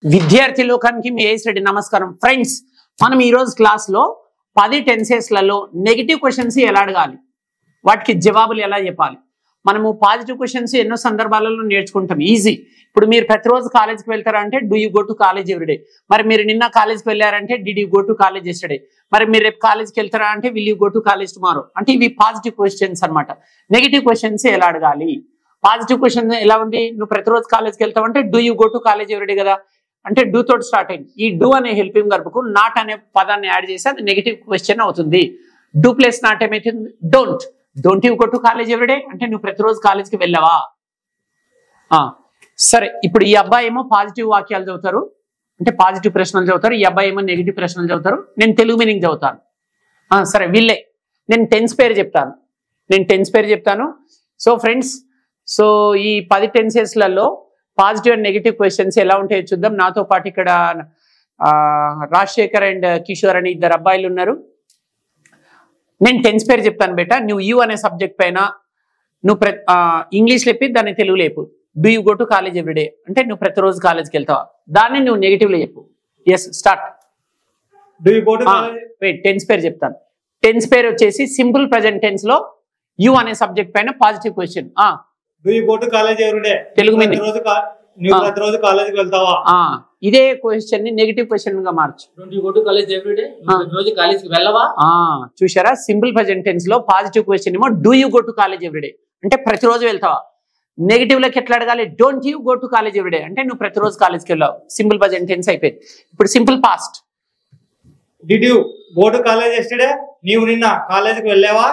విద్యార్థి లోకానికి మీ ఏఎస్ రెడ్డి నమస్కారం. ఫ్రెండ్స్, మనం ఈరోజు క్లాస్లో 10 టెన్సెస్లలో నెగిటివ్ క్వశ్చన్స్ ఎలా అడగాలి, వాటికి జవాబులు ఎలా చెప్పాలి. మనము పాజిటివ్ క్వశ్చన్స్ ఎన్నో సందర్భాలలో నేర్చుకుంటాం, ఈజీ. ఇప్పుడు మీరు ప్రతిరోజు కాలేజ్కి వెళ్తారా అంటే do you go to college every day. మరి మీరు నిన్న కాలేజ్కి వెళ్ళారంటే did you go to college yesterday. మరి మీరు రేపు కాలేజ్కి వెళ్తారా అంటే will you go to college tomorrow. అంటే ఇవి పాజిటివ్ క్వశ్చన్స్ అనమాట. నెగిటివ్ క్వశ్చన్స్ ఎలా అడగాలి. పాజిటివ్ క్వశ్చన్ ఎలా ఉంది, నువ్వు ప్రతిరోజు కాలేజ్కి వెళ్తావు అంటే do you go to college everyday కదా, అంటే డూ తోటి స్టార్ట్ అయింది. ఈ డూ అనే హెల్పింగ్ వర్బ్కు నాట్ అనే పదాన్ని యాడ్ చేసి అది నెగిటివ్ క్వశ్చన్ అవుతుంది. డూ ప్లస్ నాట్ ఏమైతుంది, don't you go to college every day అంటే నువ్వు ప్రతిరోజు కాలేజ్కి వెళ్ళవా. సరే, ఇప్పుడు ఈ అబ్బాయి ఏమో పాజిటివ్ వాక్యాలు చదువుతారు, అంటే పాజిటివ్ ప్రశ్నలు చదువుతారు. ఈ అబ్బాయి ఏమో నెగిటివ్ ప్రశ్నలు చదువుతారు. నేను తెలుగు మీనింగ్ చదువుతాను. సరే, వీళ్ళే నేను టెన్స్ పేరు చెప్తాను. సో ఫ్రెండ్స్, సో ఈ 10 టెన్సెస్లలో పాజిటివ్ అండ్ నెగిటివ్ క్వశ్చన్స్ ఎలా ఉంటాయో చూద్దాం. నాతో పాటు ఇక్కడ రాజశేఖర్ అండ్ కిషోర్ అని 2 అబ్బాయిలు ఉన్నారు. నేను టెన్స్ పేరు చెప్తాను బేటా. నువ్వు యూ అనే సబ్జెక్ట్ పైన నువ్వు ఇంగ్లీష్ లేపి దాన్ని తెలుగు లేపు. Do you go to college every day అంటే నువ్వు ప్రతిరోజు కాలేజ్కి వెళ్తావా, దాన్ని నువ్వు నెగిటివ్లో చెప్పు. Yes, start. టెన్స్ పేరు చెప్తాను. టెన్స్ పేరు వచ్చేసి సింపుల్ ప్రెజెంట్ టెన్స్ లో యూ అనే సబ్జెక్ట్ పైన positive question. Do you go to college everyday, Telugu meaning నువ్వు ప్రతిరోజు కాలేజీకి వెళ్తావా. ఇదే క్వశ్చన్ ని నెగిటివ్ క్వశ్చన్ గా మార్చు. Don't you go to college every day, ప్రతిరోజు కాలేజీకి వెళ్ళవా. చూశారా, సింపుల్ ప్రెజెంట్ టెన్స్ లో పాజిటివ్ క్వశ్చన్ ఏమో do you go to college every day అంటే ప్రతిరోజు వెళ్తావా. నెగిటివ్ లోకి ఎట్లా అడగాలి, don't you go to college every day అంటే నువ్వు ప్రతిరోజు కాలేజ్కి వెళ్ళావు. సింపుల్ ప్రెజెంట్ టెన్స్ అయిపోయింది. ఇప్పుడు simple past. Did you go to college yesterday, నీవు నిన్న కాలేజీకి వెళ్ళావా.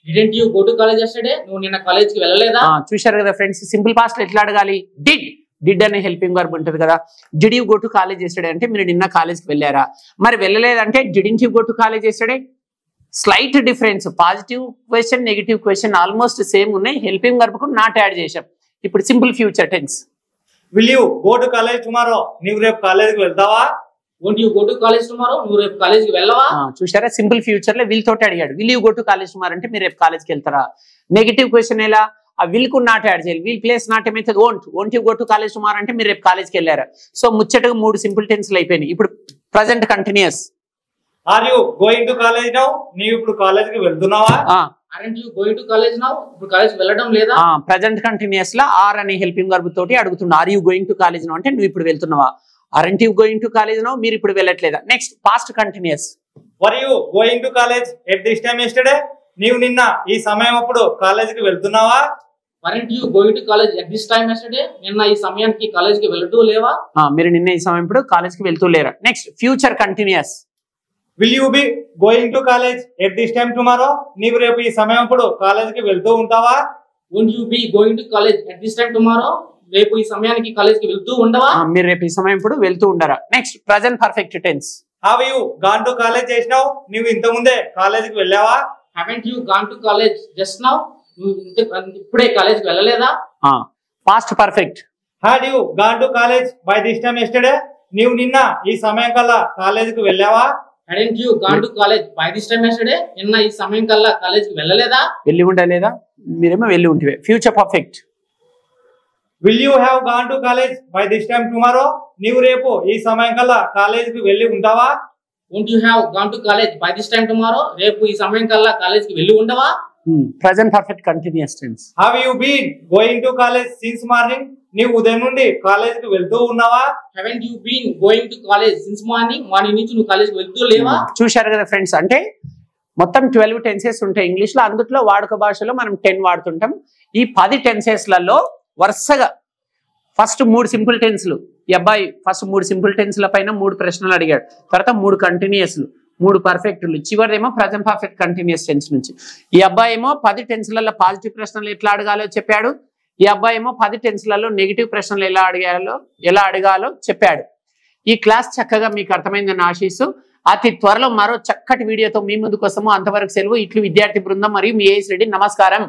Didn't you go to college yesterday, నువ్వు నిన్న కాలేజీకి వెళ్ళలేదా. చూశారు కదా ఫ్రెండ్స్, సింపుల్ పాస్ట్ లో ఎట్లా అడగాలి. డిడ్ అనే హెల్పింగ్ వర్బ్ ఉంటుంది కదా. Did you go to college yesterday అంటే మీరు నిన్న కాలేజ్కి వెళ్ళారా. మరి వెళ్ళలేదంటే didn't you go to college yesterday. Slight difference. Positive question negative question almost same ఉన్నాయి. హెల్పింగ్ వర్బ్ కు నాట్ యాడ్ చేశాం. ఇప్పుడు simple future tense. Will you go to college tomorrow, నీవు రేపు కాలేజీకి వెళ్తావా. Won't you go to college tomorrow, నువ్వు రేపు కాలేజీకి వెళ్ళవా. చూసారా, సింపుల్ ఫ్యూచర్ లో విల్ తోటి అడిగాడు. Will you go to college tomorrow అంటే మీరు రేపు కాలేజ్కి వెళ్తారా. నెగిటివ్ క్వశ్చన్ ఎలా, ఆ విల్ కు నాట్ యాడ్ చేయాలి. విల్ ప్లేస్ నాట్ ఏమైతే won't you go to college tomorrow అంటే మీరు రేపు కాలేజ్కి వెళ్ళారా. సో ముచ్చటగా 3 సింపుల్ టెన్స్లు అయిపోయినాయి. ఇప్పుడు present continuous. Are you going to college now, నీవు ఇప్పుడు కాలేజీకి వెళ్తున్నావా. Aren't you going to college now, ఇప్పుడు కాలేజ్కి వెళ్ళడం లేదా. ప్రజెంట్ కంటిన్యూస్ లో ఆర్ అనే హెల్పింగ్ వర్బ్ తోటి అడుగుతున్నా. Are you going to college now అంటే నువ్వు ఇప్పుడు వెళ్తున్నావా. Aren't you going to college now, మీరు ఇప్పుడు వెళ్ళట్లేదా. Next past continuous. Were you going to college at this time yesterday, నీవు నిన్న ఈ సమయం అప్పుడు కాలేజీకి వెళ్తున్నావా. Weren't you going to college at this time yesterday, నిన్న ఈ సమయానికి కాలేజీకి వెళ్తూ లేవా. మీరు నిన్న ఈ సమయం ఇప్పుడు కాలేజ్కి వెళ్తూ లేరా. Next future continuous. Will you be going to college at this time tomorrow, నీవు రేపు ఈ సమయం అప్పుడు కాలేజీకి వెళ్తూ ఉంటావా. Won't you be going to college at this time tomorrow, రేపు ఈ సమయానికి కాలేజీకి వెళ్తూ ఉండవా. మీరు రేపు ఈ సమయం ఇప్పుడు వెళ్తూ ఉండరా. Next present perfect tense. Have you gone to college చేసినావు, నీవు ఇంత ముందే కాలేజీకి వెళ్ళావా. Haven't you gone to college just now, నువ్వు ఇప్పుడే కాలేజీకి వెళ్ళలేదా. Past perfect. Had you gone to college by this time yesterday, నీవు నిన్న ఈ సమయం కల్లా కాలేజీకి వెళ్ళావా. hadn't you gone to college by this time yesterday, నిన్న ఈ సమయం కల్లా కాలేజీకి వెళ్ళలేదా. వెళ్ళి ఉండలేదా, మీరేమో వెళ్ళి ఉంటివే. Future perfect. Will you have gone to college by this time tomorrow, నీవు రేపు ఈ సమయం కల్లా కాలేజీకి వెళ్ళి ఉంటావా. won't you have gone to college by this time tomorrow, రేపు ఈ సమయం కల్లా కాలేజీకి వెళ్ళి ఉండవా. Present perfect continuous tense. Have you been going to college since morning, నీవు ఉదయం నుండి కాలేజీకి వెళ్తూ ఉన్నావా. haven't you been going to college since morning, morning నుంచి నువ్వు కాలేజీకి వెళ్తూ లేవా. చూశారు కదా ఫ్రెండ్స్, అంటే మొత్తం 12 టెన్సెస్ ఉంటాయి ఇంగ్లీష్ లో. అందులో వాడుక భాషలో మనం 10 వాడుతుంటాం. ఈ 10 టెన్సెస్లలో వరుసగా ఫస్ట్ 3 సింపుల్ టెన్స్లు. ఈ అబ్బాయి ఫస్ట్ 3 సింపుల్ టెన్స్ల పైన 3 ప్రశ్నలు అడిగాడు. తర్వాత 3 కంటిన్యూస్లు, 3 పర్ఫెక్ట్లు, చివరిదేమో ప్రజెంట్ పర్ఫెక్ట్ కంటిన్యూస్ టెన్స్ నుంచి. ఈ అబ్బాయి ఏమో 10 టెన్స్లలో పాజిటివ్ ప్రశ్నలు ఎట్లా అడగాలో చెప్పాడు. ఈ అబ్బాయి ఏమో 10 టెన్స్లలో నెగిటివ్ ప్రశ్నలు ఎలా అడగాలో చెప్పాడు. ఈ క్లాస్ చక్కగా మీకు అర్థమైందని ఆశిస్తూ అతి త్వరలో మరో చక్కటి వీడియోతో మీ ముందుకు వస్తాము. అంతవరకు సెలవు. ఇట్లు విద్యార్థి బృందం మరియు మీ ఏఎస్ రెడ్డి. నమస్కారం.